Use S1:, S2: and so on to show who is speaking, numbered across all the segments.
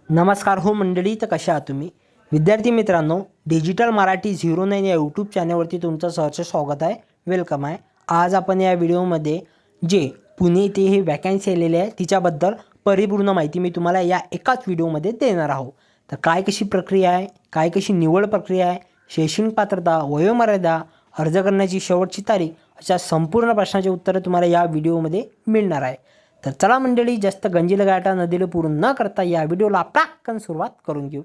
S1: नमस्कार हो मंडळी, तर कशा आहात तुम्ही विद्यार्थी मित्रांनो? डिजिटल मराठी 09 या यूट्यूब चॅनलवरती तुमचं सहर्ष स्वागत आहे, वेलकम आहे। आज आपण या व्हिडिओमध्ये जे पुणे येथे ही वॅकन्सी आलेली आहे तिच्याबद्दल परिपूर्ण माहिती मी तुम्हाला या एकाच व्हिडिओमध्ये देणार आहोत। तर काय कशी प्रक्रिया आहे, काय कशी निवड प्रक्रिया आहे, शैक्षणिक पात्रता, वयोमर्यादा, अर्ज करण्याची शेवटची तारीख अशा संपूर्ण प्रश्नाचे उत्तरं तुम्हाला या व्हिडिओमध्ये मिळणार आहे। तर चला मंडळी, जास्त गंजीलगाठा न दिलं पूर्ण न करता या व्हिडिओला पटकन सुरुवात करून घेऊ।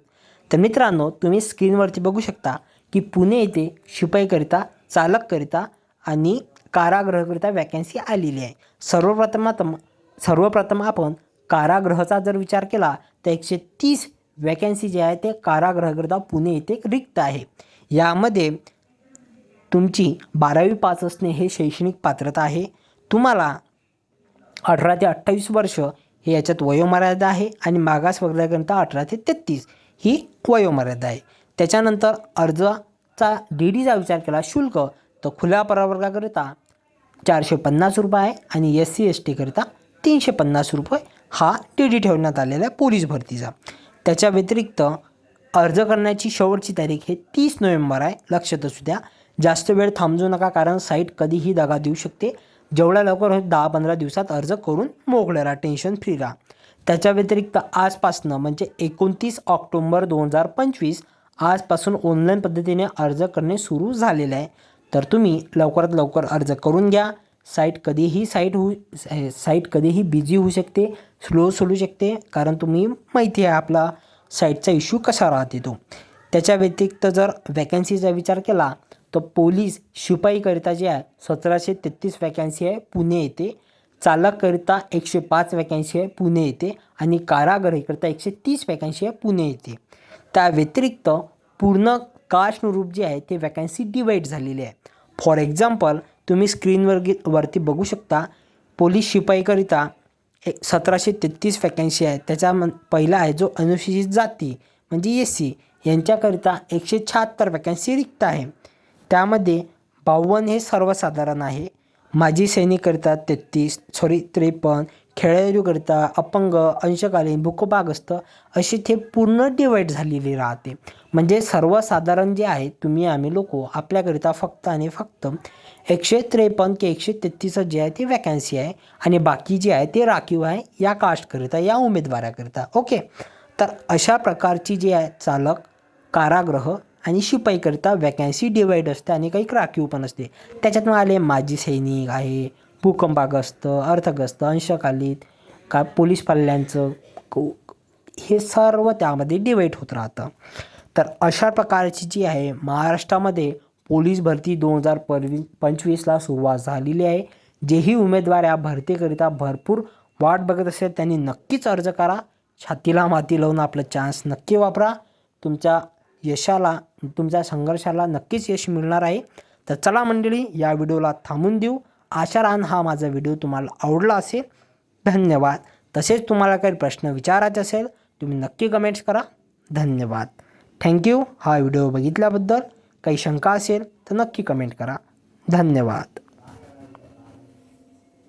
S1: तर मित्रांनो, तुम्ही स्क्रीनवरती बघू शकता की पुणे येथे शिपाईकरिता, चालककरिता आणि कारागृहकरिता वॅकन्सी आलेली आहे। सर्वप्रथम आपण कारागृहाचा जर विचार केला तर 130 वॅकन्सी जे आहे ते कारागृहकरिता पुणे येथे रिक्त आहे। यामध्ये तुमची 12वी पास असणे हे शैक्षणिक पात्रता आहे। तुम्हाला 18 ते 28 वर्ष हे याच्यात वयोमर्यादा आहे आणि मागास वर्गाकरिता 18 ते 33 ही वयोमर्यादा आहे। त्याच्यानंतर अर्जाचा DDचा विचार केला शुल्क तर खुल्या प्रवर्गाकरिता 450 रुपये आहे आणि SC ST करिता 350 रुपये हा DD ठेवण्यात आलेला आहे पोलीस भरतीचा। त्याच्या व्यतिरिक्त अर्ज करण्याची शेवटची तारीख हे 30 नोव्हेंबर आहे, लक्षात असू द्या। जास्त वेळ थांबू नका, कारण साईट कधीही दगा देऊ शकते। जेवढ्या लवकर होईल 10-15 दिवसात अर्ज करून मोकळे राहा, टेन्शन फ्री राहा। त्याच्या व्यतिरिक्त आजपासनं म्हणजे 29 ऑक्टोबर 2025 आजपासून ऑनलाईन पद्धतीने अर्ज करणे सुरू झालेले आहे। तर तुम्ही लवकरात लवकर अर्ज करून घ्या। साईट कधीही बिझी होऊ शकते, स्लो चालू शकते, कारण तुम्ही माहिती आहे आपला साईटचा इश्यू कसा राहते तो। त्याच्या व्यतिरिक्त जर वॅकन्सीचा विचार केला तर पोलीस शिपाईकरिता जे आहे 1733 वॅकन्सी आहे पुणे येथे, चालककरिता 105 वॅकन्सी आहे पुणे येथे आणि कारागृहकरिता 130 वॅकन्सी आहे पुणे येथे। त्या व्यतिरिक्त पूर्ण कास्टनुरूप जे आहे ते वॅकन्सी डिवाईड झालेली आहे। फॉर एक्झाम्पल, तुम्ही स्क्रीनवरती बघू शकता पोलीस शिपाईकरिता 1733 वॅकन्सी आहे। त्याच्या पहिला आहे जो अनुसूचित जाती म्हणजे SC यांच्याकरिता 176 वॅकन्सी रिक्त आहे। त्यामध्ये 52 हे सर्वसाधारण आहे, माजी सैनिककरिता 53, खेळाडूकरिता, अपंग, अंशकालीन, भूकंपग्रस्त अशी ते पूर्ण डिवाईड झालेली राहते। म्हणजे सर्वसाधारण जे आहे तुम्ही आम्ही लोक आपल्याकरिता फक्त आणि फक्त 153 की 133 जे आहे ते वॅकन्सी आहे आणि बाकी जे आहे ते राखीव आहे या कास्टकरिता, या उमेदवाराकरिता। ओके, तर अशा प्रकारची जी आहे चालक, कारागृह आणि शिपाईकरिता वॅकन्सी डिवाईड असते आणि काही राखीव पण असते। त्याच्यात मग आले माजी सैनिक आहे, भूकंपग्रस्त, अर्थग्रस्त, अंशकालीन, का पोलीस पाल्यांचं, हे सर्व त्यामध्ये डिवाईड होत राहतं। तर अशा प्रकारची जी आहे महाराष्ट्रामध्ये पोलीस भरती 2025ला सुरुवात झालेली आहे। जेही उमेदवार या भरतीकरिता भरपूर वाट बघत असेल त्यांनी नक्कीच अर्ज करा, छातीला माती लावून आपलं चान्स नक्की वापरा। तुमच्या यशाला, तुमच्या संघर्षाला नक्कीच यश मिळणार आहे। तर चला मंडळी, या व्हिडिओला थांबून देऊ। आशा राहून हा माझा व्हिडिओ तुम्हाला आवडला असेल। धन्यवाद। तसेच तुम्हाला काही प्रश्न विचारायचे असेल तुम्ही नक्की कमेंट्स करा। धन्यवाद, थँक्यू हा व्हिडिओ बघितल्याबद्दल। काही शंका असेल तर नक्की कमेंट करा। धन्यवाद।